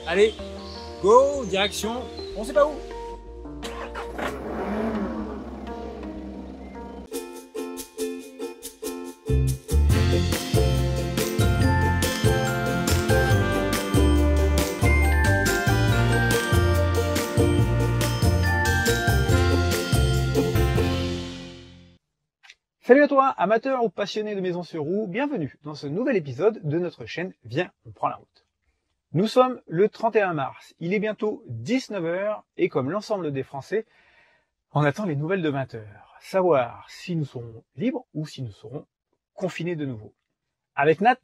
Allez, go, direction, on sait pas où. Salut à toi, amateur ou passionné de maisons sur roue, bienvenue dans ce nouvel épisode de notre chaîne Viens, on prend la route. Nous sommes le 31 mars, il est bientôt 19 h et comme l'ensemble des Français, on attend les nouvelles de 20 h. Savoir si nous serons libres ou si nous serons confinés de nouveau. Avec Nat,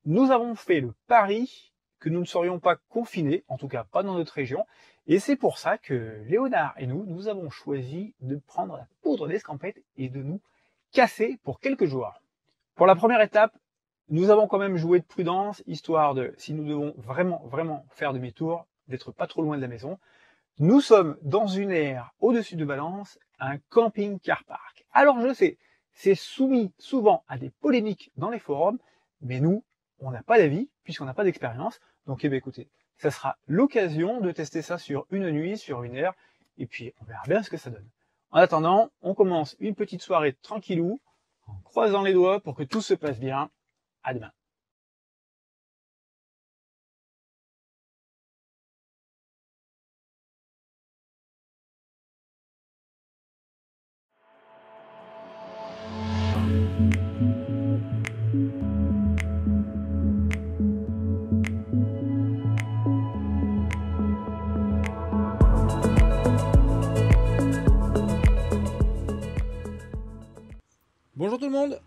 nous avons fait le pari que nous ne serions pas confinés, en tout cas pas dans notre région, et c'est pour ça que Léonard et nous avons choisi de prendre la poudre d'escampette et de nous casser pour quelques jours. Pour la première étape, nous avons quand même joué de prudence, histoire de, si nous devons vraiment faire demi-tour, d'être pas trop loin de la maison. Nous sommes dans une aire au-dessus de Valence, un camping-car park. Alors je sais, c'est soumis souvent à des polémiques dans les forums, mais nous, on n'a pas d'avis, puisqu'on n'a pas d'expérience. Donc écoutez, ça sera l'occasion de tester ça sur une nuit, sur une aire, et puis on verra bien ce que ça donne. En attendant, on commence une petite soirée tranquillou, en croisant les doigts pour que tout se passe bien. À demain. Bonjour tout le monde,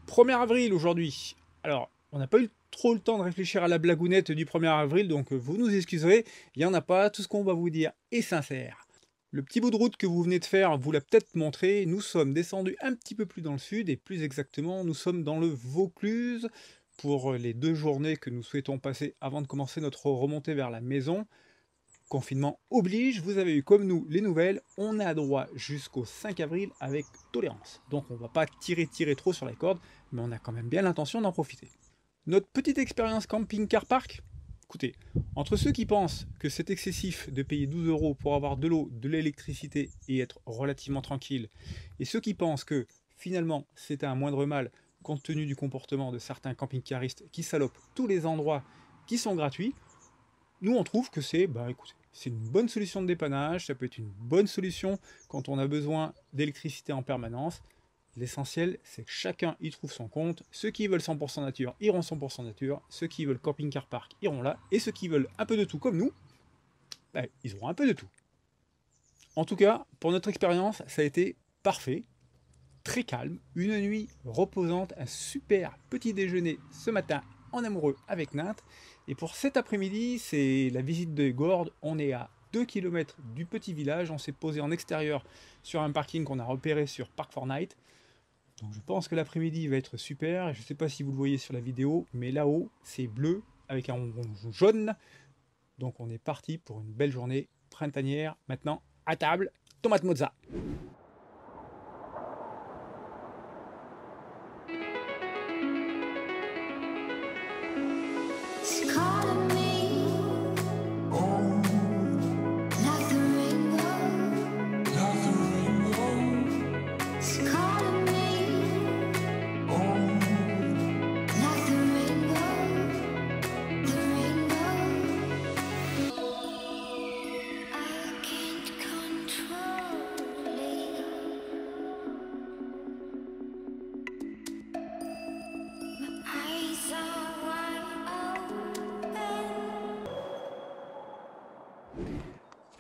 1er avril aujourd'hui. Alors, on n'a pas eu trop le temps de réfléchir à la blagounette du 1er avril, donc vous nous excuserez, il n'y en a pas, tout ce qu'on va vous dire est sincère. Le petit bout de route que vous venez de faire vous l'a peut-être montré, nous sommes descendus un petit peu plus dans le sud, et plus exactement, nous sommes dans le Vaucluse, pour les 2 journées que nous souhaitons passer avant de commencer notre remontée vers la maison. Confinement oblige, vous avez eu comme nous les nouvelles, on a droit jusqu'au 5 avril avec tolérance. Donc on ne va pas tirer trop sur la corde, mais on a quand même bien l'intention d'en profiter. Notre petite expérience camping-car park, écoutez, entre ceux qui pensent que c'est excessif de payer 12 € pour avoir de l'eau, de l'électricité et être relativement tranquille, et ceux qui pensent que finalement c'est un moindre mal compte tenu du comportement de certains camping-caristes qui salopent tous les endroits qui sont gratuits, nous on trouve que c'est, écoutez, c'est une bonne solution de dépannage, ça peut être une bonne solution quand on a besoin d'électricité en permanence. L'essentiel, c'est que chacun y trouve son compte. Ceux qui veulent 100% nature iront 100% nature, ceux qui veulent camping-car park iront là, et ceux qui veulent un peu de tout comme nous, ils auront un peu de tout. En tout cas, pour notre expérience, ça a été parfait, très calme, une nuit reposante, un super petit déjeuner ce matin en amoureux avec Nat. Et pour cet après-midi, c'est la visite de Gordes. On est à 2 km du petit village. On s'est posé en extérieur sur un parking qu'on a repéré sur Park4Night. Donc je pense que l'après-midi va être super. Je ne sais pas si vous le voyez sur la vidéo, mais là-haut, c'est bleu avec un rond jaune. Donc on est parti pour une belle journée printanière. Maintenant, à table, tomate mozza.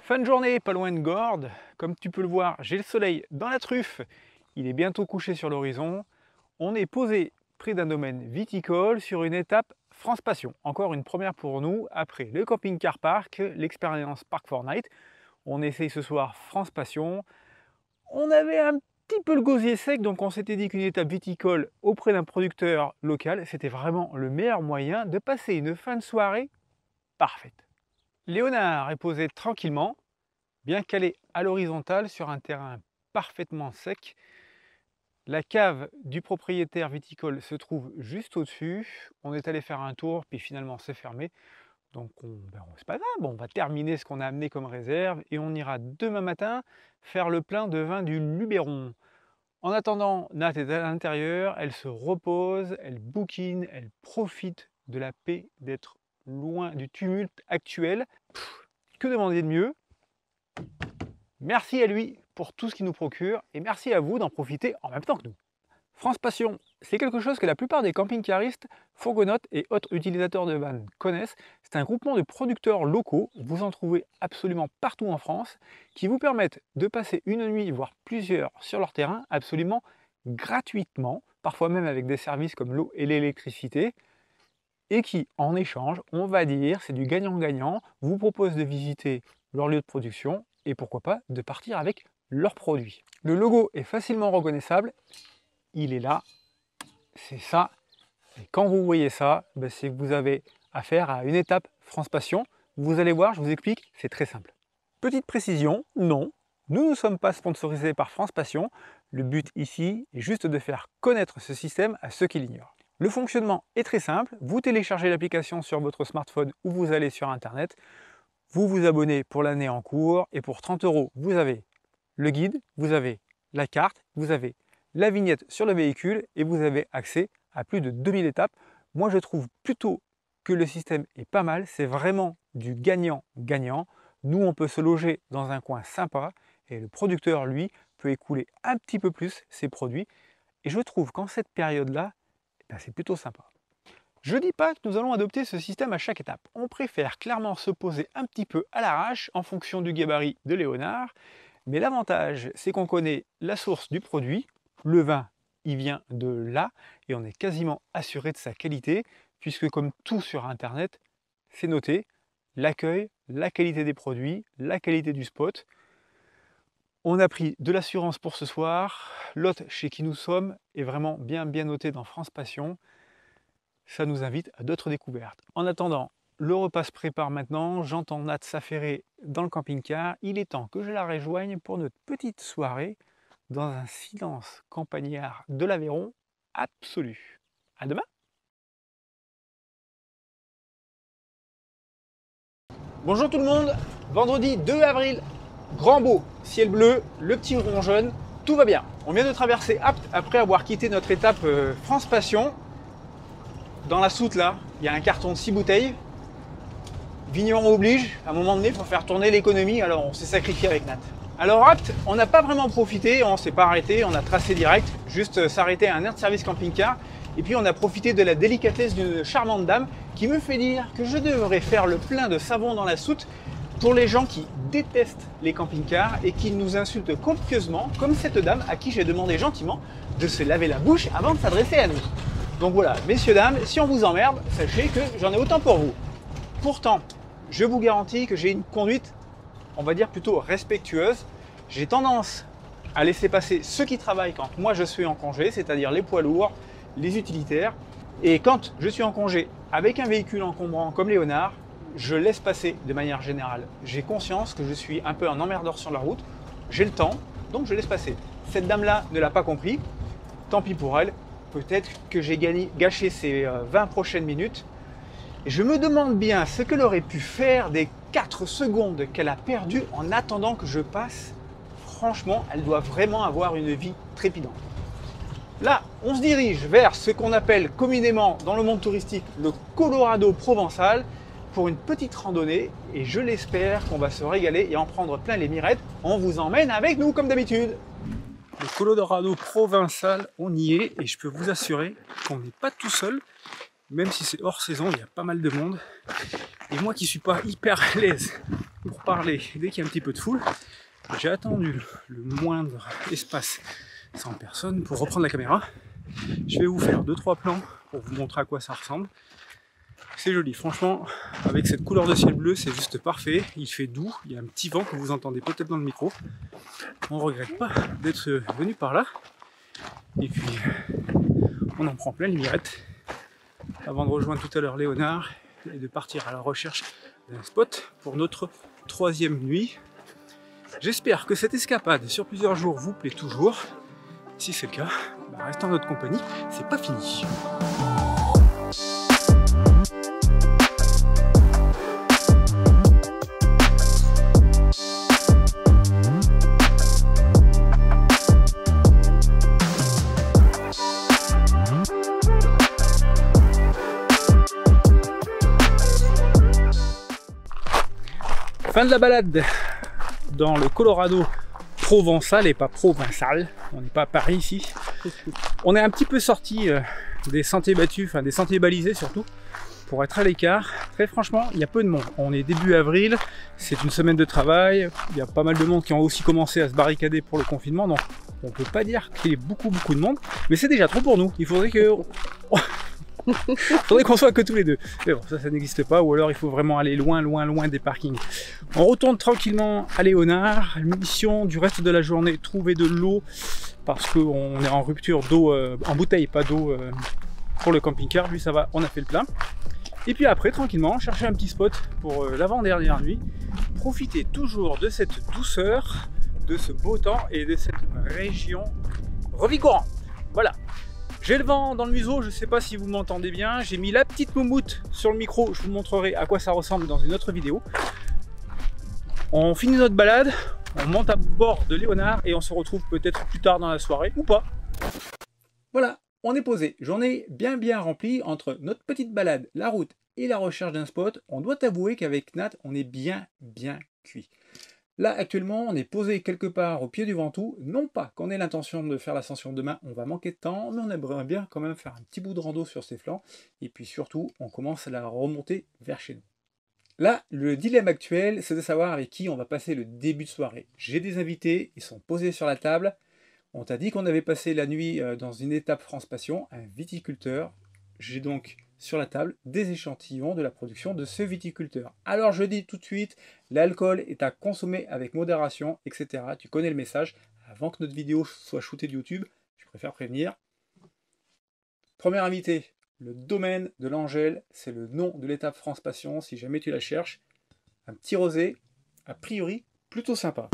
Fin de journée, pas loin de Gordes. Comme tu peux le voir, j'ai le soleil dans la truffe. Il est bientôt couché sur l'horizon. On est posé auprès d'un domaine viticole sur une étape France Passion. Encore une première pour nous, après le camping-car park, l'expérience Park Fortnite. On essaye ce soir France Passion. On avait un petit peu le gosier sec, donc on s'était dit qu'une étape viticole auprès d'un producteur local, c'était vraiment le meilleur moyen de passer une fin de soirée parfaite. Léonard est posé tranquillement, bien calé à l'horizontale sur un terrain parfaitement sec. La cave du propriétaire viticole se trouve juste au-dessus. On est allé faire un tour, puis finalement c'est fermé. Donc c'est pas grave, on va terminer ce qu'on a amené comme réserve et on ira demain matin faire le plein de vin du Luberon. En attendant, Nat est à l'intérieur, elle se repose, elle bouquine, elle profite de la paix d'être loin du tumulte actuel. Que demander de mieux? Merci à lui pour tout ce qu'il nous procure et merci à vous d'en profiter en même temps que nous. France Passion, c'est quelque chose que la plupart des camping-caristes, fourgonnettes et autres utilisateurs de vannes connaissent. C'est un groupement de producteurs locaux, vous en trouvez absolument partout en France, qui vous permettent de passer une nuit, voire plusieurs, sur leur terrain absolument gratuitement, parfois même avec des services comme l'eau et l'électricité, et qui, en échange, on va dire, c'est du gagnant-gagnant, vous proposent de visiter leur lieu de production et pourquoi pas de partir avec leurs produits. Le logo est facilement reconnaissable. Il est là, c'est ça, et quand vous voyez ça, c'est que vous avez affaire à une étape France Passion. Vous allez voir, je vous explique, c'est très simple. Petite précision, non, nous ne sommes pas sponsorisés par France Passion. Le but ici est juste de faire connaître ce système à ceux qui l'ignorent. Le fonctionnement est très simple, vous téléchargez l'application sur votre smartphone ou vous allez sur internet, vous vous abonnez pour l'année en cours et pour 30 €, vous avez le guide, vous avez la carte, vous avez la vignette sur le véhicule et vous avez accès à plus de 2000 étapes. Moi, je trouve plutôt que le système est pas mal. C'est vraiment du gagnant-gagnant. Nous, on peut se loger dans un coin sympa et le producteur, lui, peut écouler un petit peu plus ses produits. Et je trouve qu'en cette période-là, c'est plutôt sympa. Je ne dis pas que nous allons adopter ce système à chaque étape. On préfère clairement se poser un petit peu à l'arrache en fonction du gabarit de Léonard. Mais l'avantage, c'est qu'on connaît la source du produit. Le vin, il vient de là et on est quasiment assuré de sa qualité puisque comme tout sur internet, c'est noté, l'accueil, la qualité des produits, la qualité du spot. On a pris de l'assurance pour ce soir, l'hôte chez qui nous sommes est vraiment bien noté dans France Passion. Ça nous invite à d'autres découvertes. En attendant, le repas se prépare maintenant, j'entends Nat s'affairer dans le camping-car. Il est temps que je la rejoigne pour notre petite soirée dans un silence campagnard de l'Aveyron absolu. À demain! Bonjour tout le monde, vendredi 2 avril, grand beau, ciel bleu, le petit rond jaune, tout va bien. On vient de traverser Apt après avoir quitté notre étape France Passion. Dans la soute là, il y a un carton de 6 bouteilles. Vigneron oblige, à un moment donné, il faut faire tourner l'économie, alors on s'est sacrifié avec Nat. Alors Apt, on n'a pas vraiment profité, on ne s'est pas arrêté, on a tracé direct, juste s'arrêter à un air de service camping-car. Et puis on a profité de la délicatesse d'une charmante dame qui me fait dire que je devrais faire le plein de savon dans la soute pour les gens qui détestent les camping-cars et qui nous insultent copieusement, comme cette dame à qui j'ai demandé gentiment de se laver la bouche avant de s'adresser à nous. Donc voilà, messieurs, dames, si on vous emmerde, sachez que j'en ai autant pour vous. Pourtant, je vous garantis que j'ai une conduite, on va dire plutôt respectueuse. J'ai tendance à laisser passer ceux qui travaillent quand moi je suis en congé, c'est-à-dire les poids lourds, les utilitaires. Et quand je suis en congé avec un véhicule encombrant comme Léonard, je laisse passer de manière générale. J'ai conscience que je suis un peu un emmerdeur sur la route, j'ai le temps, donc je laisse passer. Cette dame-là ne l'a pas compris, tant pis pour elle. Peut-être que j'ai gâché ces 20 prochaines minutes. Et je me demande bien ce qu'elle aurait pu faire des 4 secondes qu'elle a perdues en attendant que je passe. Franchement, elle doit vraiment avoir une vie trépidante. Là, on se dirige vers ce qu'on appelle communément dans le monde touristique le Colorado provençal pour une petite randonnée et je l'espère qu'on va se régaler et en prendre plein les mirettes. On vous emmène avec nous comme d'habitude. Le Colorado provençal, on y est et je peux vous assurer qu'on n'est pas tout seul, même si c'est hors saison, il y a pas mal de monde. Et moi qui suis pas hyper à l'aise pour parler dès qu'il y a un petit peu de foule, j'ai attendu le moindre espace sans personne pour reprendre la caméra. Je vais vous faire 2-3 plans pour vous montrer à quoi ça ressemble. C'est joli, franchement, avec cette couleur de ciel bleu, c'est juste parfait. Il fait doux, il y a un petit vent que vous entendez peut-être dans le micro. On ne regrette pas d'être venu par là. Et puis, on en prend plein les mirettes avant de rejoindre tout à l'heure Léonard et de partir à la recherche d'un spot pour notre 3e nuit. J'espère que cette escapade sur plusieurs jours vous plaît toujours. Si c'est le cas, restez en notre compagnie, c'est pas fini. Fin de la balade dans le Colorado provençal et pas provincial. On n'est pas à Paris ici. On est un petit peu sorti des sentiers battus, enfin des sentiers balisés surtout, pour être à l'écart. Très franchement, il y a peu de monde. On est début avril, c'est une semaine de travail. Il y a pas mal de monde qui ont aussi commencé à se barricader pour le confinement, donc on peut pas dire qu'il y ait beaucoup de monde, mais c'est déjà trop pour nous. Il faudrait que faudrait qu'on soit que tous les deux. Mais bon, ça n'existe pas, ou alors il faut vraiment aller loin des parkings. On retourne tranquillement à Léonard. Mission du reste de la journée, trouver de l'eau, parce qu'on est en rupture d'eau, en bouteille, pas d'eau pour le camping-car. Lui ça va, on a fait le plein. Et puis après, tranquillement, chercher un petit spot pour l'avant-dernière nuit. Profiter toujours de cette douceur, de ce beau temps et de cette région revigorante. Voilà. J'ai le vent dans le museau, je ne sais pas si vous m'entendez bien. J'ai mis la petite moumoute sur le micro, je vous montrerai à quoi ça ressemble dans une autre vidéo. On finit notre balade, on monte à bord de Léonard et on se retrouve peut-être plus tard dans la soirée ou pas. Voilà, on est posé. Journée bien remplie entre notre petite balade, la route et la recherche d'un spot. On doit avouer qu'avec Nat, on est bien cuit. Là, actuellement, on est posé quelque part au pied du Ventoux. Non pas qu'on ait l'intention de faire l'ascension demain, on va manquer de temps, mais on aimerait bien quand même faire un petit bout de rando sur ces flancs. Et puis surtout, on commence à la remonter vers chez nous. Là, le dilemme actuel, c'est de savoir avec qui on va passer le début de soirée. J'ai des invités, ils sont posés sur la table. On t'a dit qu'on avait passé la nuit dans une étape France Passion, un viticulteur. J'ai donc sur la table des échantillons de la production de ce viticulteur. Alors je dis tout de suite, l'alcool est à consommer avec modération, etc. Tu connais le message. Avant que notre vidéo soit shootée de YouTube, je préfère prévenir. Premier invité, le domaine de l'Angèle, c'est le nom de l'étape France Passion, si jamais tu la cherches. Un petit rosé, a priori, plutôt sympa.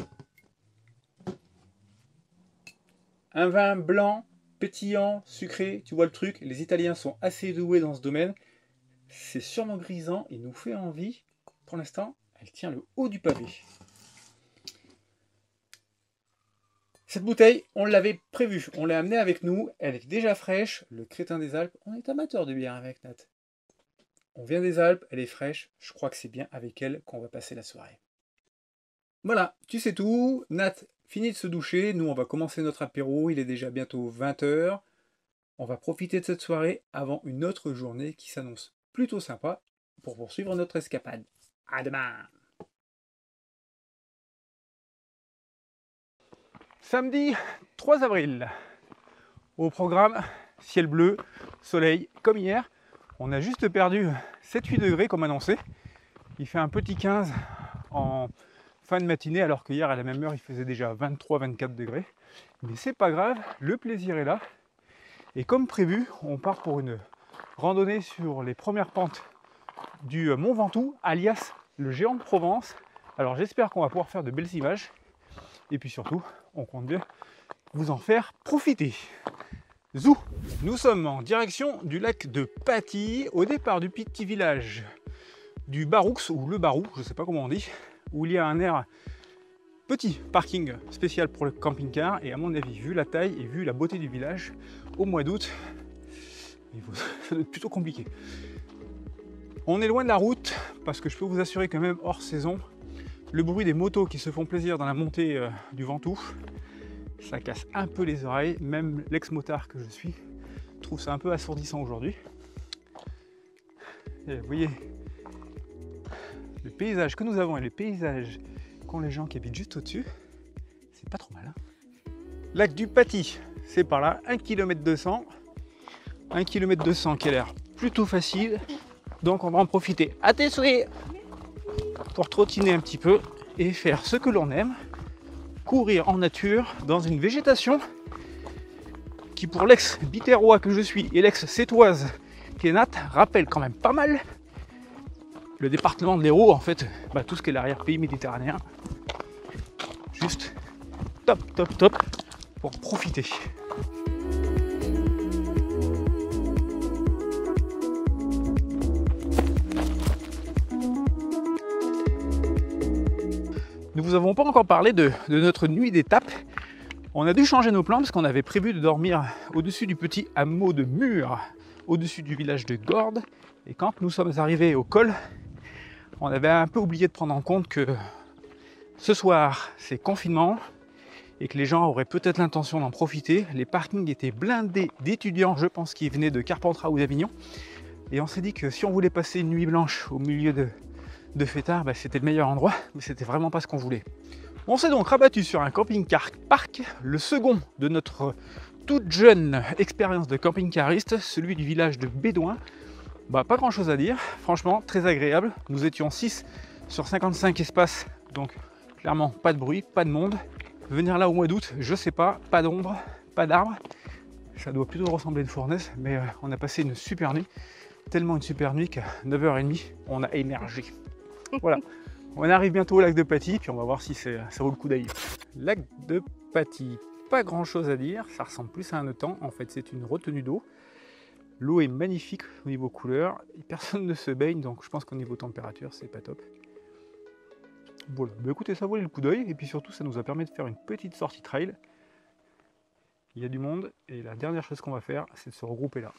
Un vin blanc, pétillant, sucré, tu vois le truc, les Italiens sont assez doués dans ce domaine. C'est sûrement grisant, il nous fait envie. Pour l'instant, elle tient le haut du pavé. Cette bouteille, on l'avait prévue, on l'a amenée avec nous, elle est déjà fraîche, le crétin des Alpes. On est amateur de bière avec Nat. On vient des Alpes, elle est fraîche, je crois que c'est bien avec elle qu'on va passer la soirée. Voilà, tu sais tout, Nat finit de se doucher, nous on va commencer notre apéro, il est déjà bientôt 20 h. On va profiter de cette soirée avant une autre journée qui s'annonce plutôt sympa pour poursuivre notre escapade. À demain! Samedi 3 avril, au programme ciel bleu, soleil comme hier. On a juste perdu 7-8 degrés comme annoncé. Il fait un petit 15 en fin de matinée alors qu'hier à la même heure il faisait déjà 23-24 degrés. Mais c'est pas grave, le plaisir est là. Et comme prévu, on part pour une randonnée sur les premières pentes du Mont Ventoux, alias le géant de Provence. Alors j'espère qu'on va pouvoir faire de belles images. Et puis surtout, on compte bien vous en faire profiter. Zou! Nous sommes en direction du lac de Paty, au départ du petit village du Baroux, ou le Barou, je ne sais pas comment on dit, où il y a un air petit parking spécial pour le camping-car. Et à mon avis, vu la taille et vu la beauté du village, au mois d'août, ça doit être plutôt compliqué. On est loin de la route, parce que je peux vous assurer que même hors saison, le bruit des motos qui se font plaisir dans la montée du Ventoux, ça casse un peu les oreilles. Même l'ex-motard que je suis trouve ça un peu assourdissant aujourd'hui. Et vous voyez, le paysage que nous avons et les paysages qu'ont les gens qui habitent juste au-dessus, c'est pas trop mal. Hein. Lac du Paty, c'est par là, 1 km 200. 1 km 200 qui a l'air plutôt facile. Donc on va en profiter à tes souhaits pour trottiner un petit peu et faire ce que l'on aime. Courir en nature dans une végétation qui, pour l'ex-biterrois que je suis et l'ex-sétoise qui est Nat, rappelle quand même pas mal le département de l'Hérault, en fait, tout ce qui est l'arrière-pays méditerranéen. Juste top, top, top pour profiter. Nous vous avons pas encore parlé de notre nuit d'étape. On a dû changer nos plans parce qu'on avait prévu de dormir au-dessus du petit hameau de Mur, au-dessus du village de Gordes. Et quand nous sommes arrivés au col, on avait un peu oublié de prendre en compte que ce soir, c'est confinement et que les gens auraient peut-être l'intention d'en profiter. Les parkings étaient blindés d'étudiants, je pense, qui venaient de Carpentras ou d'Avignon. Et on s'est dit que si on voulait passer une nuit blanche au milieu de fêtards, c'était le meilleur endroit, mais c'était vraiment pas ce qu'on voulait. On s'est donc rabattu sur un camping-car parc, le second de notre toute jeune expérience de camping-cariste, celui du village de Bédouin. Pas grand chose à dire, franchement très agréable. Nous étions 6 sur 55 espaces, donc clairement pas de bruit, pas de monde. Venir là au mois d'août, je sais pas d'ombre, pas d'arbres. Ça doit plutôt ressembler à une fournaise, mais on a passé une super nuit. Tellement une super nuit qu'à 9h30, on a émergé. Voilà. On arrive bientôt au lac de Paty, puis on va voir si ça vaut le coup d'aller. Lac de Paty, pas grand chose à dire, ça ressemble plus à un étang. En fait, c'est une retenue d'eau. L'eau est magnifique au niveau couleur, personne ne se baigne, donc je pense qu'au niveau température, c'est pas top. Voilà, écoutez, ça valait le coup d'œil, et puis surtout, ça nous a permis de faire une petite sortie trail. Il y a du monde, et la dernière chose qu'on va faire, c'est de se regrouper là.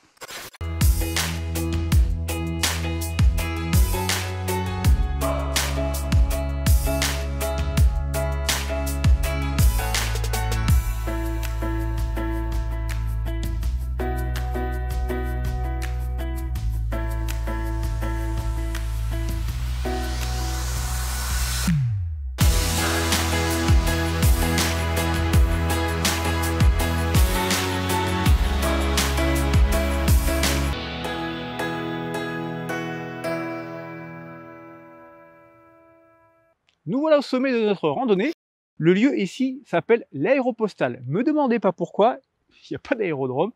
Nous voilà au sommet de notre randonnée. Le lieu ici s'appelle l'Aéropostale. Me demandez pas pourquoi, il n'y a pas d'aérodrome.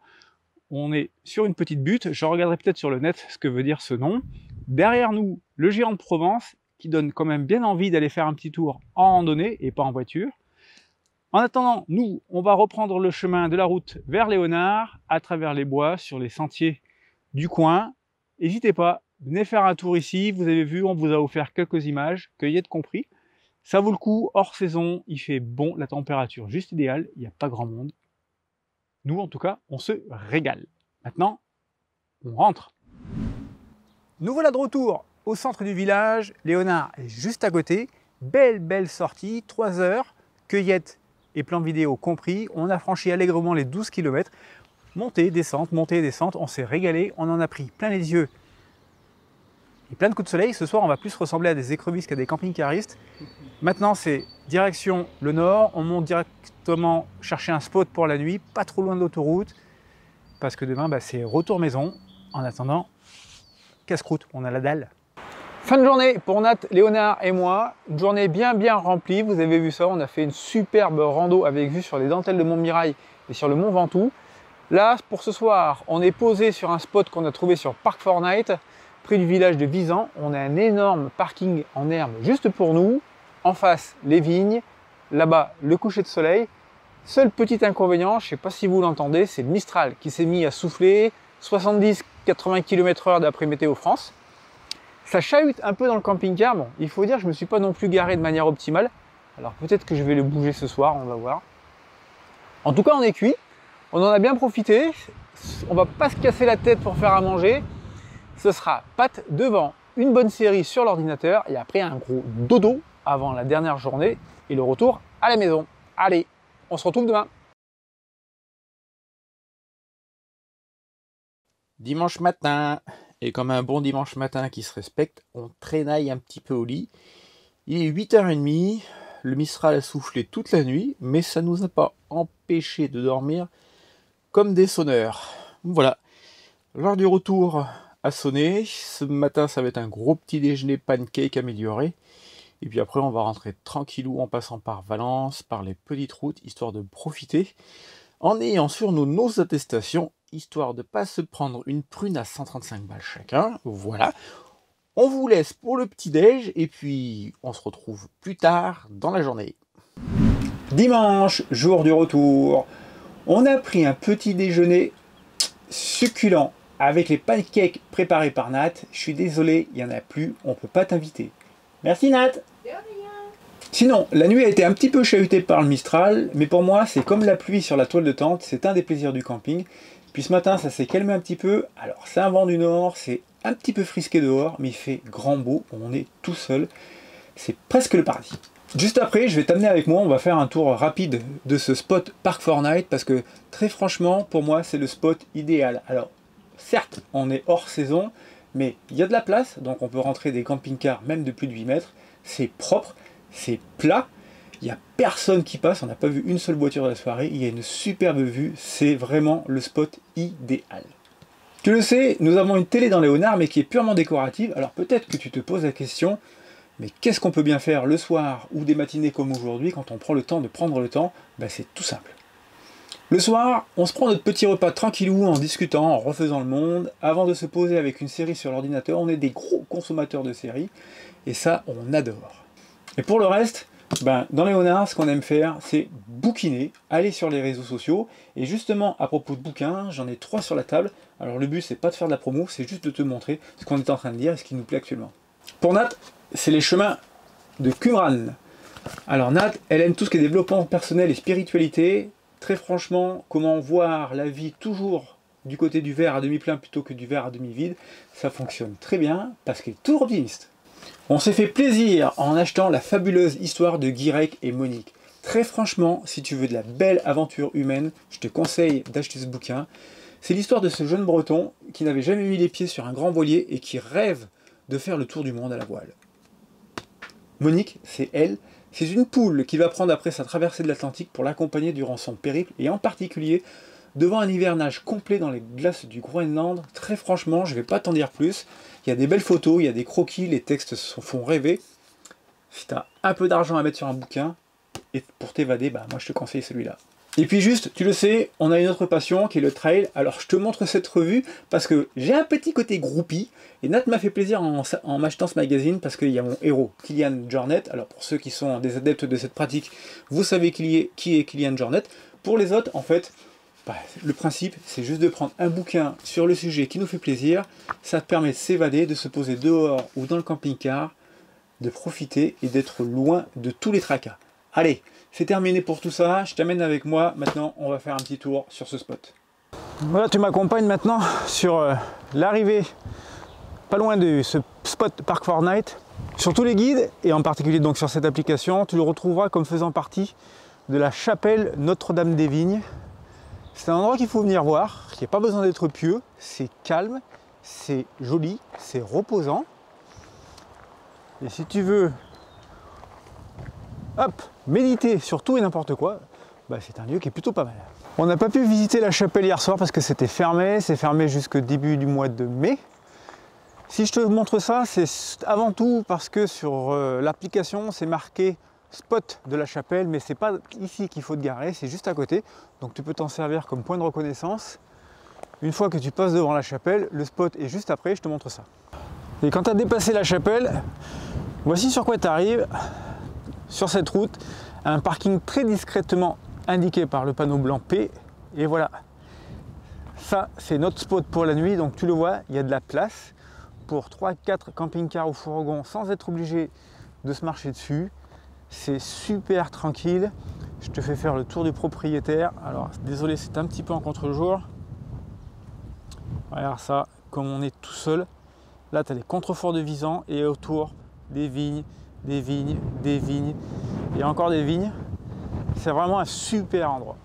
On est sur une petite butte, je regarderai peut-être sur le net ce que veut dire ce nom. Derrière nous, le géant de Provence, qui donne quand même bien envie d'aller faire un petit tour en randonnée et pas en voiture. En attendant, nous, on va reprendre le chemin de la route vers Léonard, à travers les bois, sur les sentiers du coin. N'hésitez pas, venez faire un tour ici. Vous avez vu, on vous a offert quelques images, cueillettes compris. Ça vaut le coup, hors saison, il fait bon, la température juste idéale, il n'y a pas grand monde. Nous, en tout cas, on se régale. Maintenant, on rentre. Nous voilà de retour au centre du village. Léonard est juste à côté. Belle sortie, 3 heures, cueillette et plan vidéo compris. On a franchi allègrement les 12 km. Montée, descente, on s'est régalé. On en a pris plein les yeux et plein de coups de soleil. Ce soir, on va plus ressembler à des écrevisses qu'à des camping-caristes. Maintenant, c'est direction le nord. On monte directement chercher un spot pour la nuit, pas trop loin de l'autoroute, parce que demain, c'est retour maison. En attendant, casse-croûte, on a la dalle. Fin de journée pour Nat, Léonard et moi. Une journée bien remplie. Vous avez vu ça, on a fait une superbe rando avec vue sur les dentelles de Montmirail et sur le Mont Ventoux. Là, pour ce soir, on est posé sur un spot qu'on a trouvé sur Park4Night, près du village de Visan. On a un énorme parking en herbe juste pour nous. En face, les vignes. Là-bas, le coucher de soleil. Seul petit inconvénient, je ne sais pas si vous l'entendez, c'est le Mistral qui s'est mis à souffler 70-80 km/h d'après Météo France. Ça chahute un peu dans le camping-car. Bon, il faut dire, je ne me suis pas non plus garé de manière optimale. Alors peut-être que je vais le bouger ce soir, on va voir. En tout cas, on est cuit. On en a bien profité. On va pas se casser la tête pour faire à manger. Ce sera pâte devant, une bonne série sur l'ordinateur et après un gros dodo avant la dernière journée et le retour à la maison. Allez, on se retrouve demain. Dimanche matin, et comme un bon dimanche matin qui se respecte, on traînaille un petit peu au lit. Il est 8h30, le Mistral a soufflé toute la nuit, mais ça ne nous a pas empêché de dormir comme des sonneurs. Voilà, L'heure du retour a sonné. Ce matin, ça va être un gros petit déjeuner pancake amélioré. Et puis après, on va rentrer tranquillou en passant par Valence, par les petites routes, histoire de profiter, en ayant sur nous nos attestations, histoire de ne pas se prendre une prune à 135 balles chacun. Voilà. On vous laisse pour le petit-déj, et puis on se retrouve plus tard dans la journée. Dimanche, jour du retour. On a pris un petit déjeuner succulent avec les pancakes préparés par Nat. Je suis désolé, il n'y en a plus, on ne peut pas t'inviter. Merci Nat. Sinon, la nuit a été un petit peu chahutée par le Mistral, mais pour moi, c'est comme la pluie sur la toile de tente, c'est un des plaisirs du camping. Puis ce matin, ça s'est calmé un petit peu. Alors, c'est un vent du nord, c'est un petit peu frisqué dehors, mais il fait grand beau, on est tout seul. C'est presque le paradis. Juste après, je vais t'amener avec moi, on va faire un tour rapide de ce spot Park4Night, parce que très franchement, pour moi, c'est le spot idéal. Alors, certes, on est hors saison, mais il y a de la place, donc on peut rentrer des camping-cars même de plus de 8 mètres. C'est propre, c'est plat, il n'y a personne qui passe, on n'a pas vu une seule voiture de la soirée, il y a une superbe vue, c'est vraiment le spot idéal. Tu le sais, nous avons une télé dans Léonard, mais qui est purement décorative, alors peut-être que tu te poses la question, mais qu'est-ce qu'on peut bien faire le soir ou des matinées comme aujourd'hui quand on prend le temps de prendre le temps? C'est tout simple. Le soir, on se prend notre petit repas tranquillou en discutant, en refaisant le monde. Avant de se poser avec une série sur l'ordinateur, on est des gros consommateurs de séries. Et ça, on adore. Et pour le reste, dans Léonard, ce qu'on aime faire, c'est bouquiner, aller sur les réseaux sociaux. Et justement, à propos de bouquins, j'en ai 3 sur la table. Alors le but, c'est pas de faire de la promo, c'est juste de te montrer ce qu'on est en train de lire et ce qui nous plaît actuellement. Pour Nat, c'est les chemins de Qumran. Alors Nat, elle aime tout ce qui est développement personnel et spiritualité. Très franchement, comment voir la vie toujours du côté du verre à demi plein plutôt que du verre à demi vide, ça fonctionne très bien parce qu'elle est toujours optimiste. On s'est fait plaisir en achetant la fabuleuse histoire de Guirec et Monique. Très franchement, si tu veux de la belle aventure humaine, je te conseille d'acheter ce bouquin. C'est l'histoire de ce jeune breton qui n'avait jamais mis les pieds sur un grand voilier et qui rêve de faire le tour du monde à la voile. Monique, c'est elle. C'est une poule qui va prendre après sa traversée de l'Atlantique pour l'accompagner durant son périple, et en particulier devant un hivernage complet dans les glaces du Groenland. Très franchement, je ne vais pas t'en dire plus. Il y a des belles photos, il y a des croquis, les textes se font rêver. Si tu as un peu d'argent à mettre sur un bouquin, et pour t'évader, moi je te conseille celui-là. Et puis juste, tu le sais, on a une autre passion qui est le trail. Alors je te montre cette revue parce que j'ai un petit côté groupie. Et Nat m'a fait plaisir en m'achetant ce magazine parce qu'il y a mon héros, Kilian Jornet. Alors pour ceux qui sont des adeptes de cette pratique, vous savez qui est Kilian Jornet. Pour les autres, en fait, le principe, c'est juste de prendre un bouquin sur le sujet qui nous fait plaisir. Ça te permet de s'évader, de se poser dehors ou dans le camping-car, de profiter et d'être loin de tous les tracas. Allez, c'est terminé pour tout ça, je t'amène avec moi, maintenant on va faire un petit tour sur ce spot. Voilà, tu m'accompagnes maintenant sur l'arrivée, pas loin de ce spot Park4Night. Sur tous les guides, et en particulier donc sur cette application, tu le retrouveras comme faisant partie de la chapelle Notre-Dame-des-Vignes. C'est un endroit qu'il faut venir voir, il n'y a pas besoin d'être pieux, c'est calme, c'est joli, c'est reposant. Et si tu veux méditer sur tout et n'importe quoi, c'est un lieu qui est plutôt pas mal. On n'a pas pu visiter la chapelle hier soir parce que c'était fermé, c'est fermé jusqu'au début du mois de mai. Si je te montre ça, c'est avant tout parce que sur l'application, c'est marqué spot de la chapelle, mais c'est pas ici qu'il faut te garer, c'est juste à côté. Donc tu peux t'en servir comme point de reconnaissance. Une fois que tu passes devant la chapelle, le spot est juste après, je te montre ça. Et quand tu as dépassé la chapelle, voici sur quoi tu arrives. Sur cette route, un parking très discrètement indiqué par le panneau blanc P. Et voilà, ça c'est notre spot pour la nuit. Donc tu le vois, il y a de la place pour 3-4 camping-cars ou fourgons sans être obligé de se marcher dessus. C'est super tranquille. Je te fais faire le tour du propriétaire. Alors désolé, c'est un petit peu en contre-jour. Regarde ça, comme on est tout seul. Là tu as des contreforts de visant et autour des vignes, des vignes, des vignes et encore des vignes. C'est vraiment un super endroit.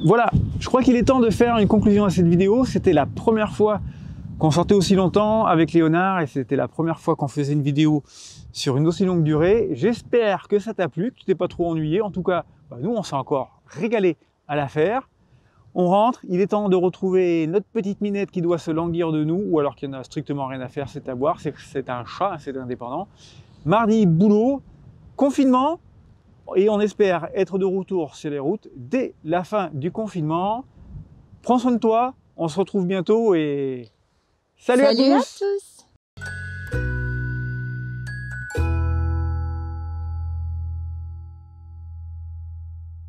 Voilà, je crois qu'il est temps de faire une conclusion à cette vidéo. C'était la première fois qu'on sortait aussi longtemps avec Léonard et c'était la première fois qu'on faisait une vidéo sur une aussi longue durée. J'espère que ça t'a plu, que tu t'es pas trop ennuyé. En tout cas, nous on s'est encore régalé à la faire. On rentre, il est temps de retrouver notre petite Minette qui doit se languir de nous, ou alors qu'il n'y en a strictement rien à faire, c'est à boire, c'est un chat, c'est indépendant. Mardi, boulot, confinement, et on espère être de retour sur les routes dès la fin du confinement. Prends soin de toi, on se retrouve bientôt et salut à tous!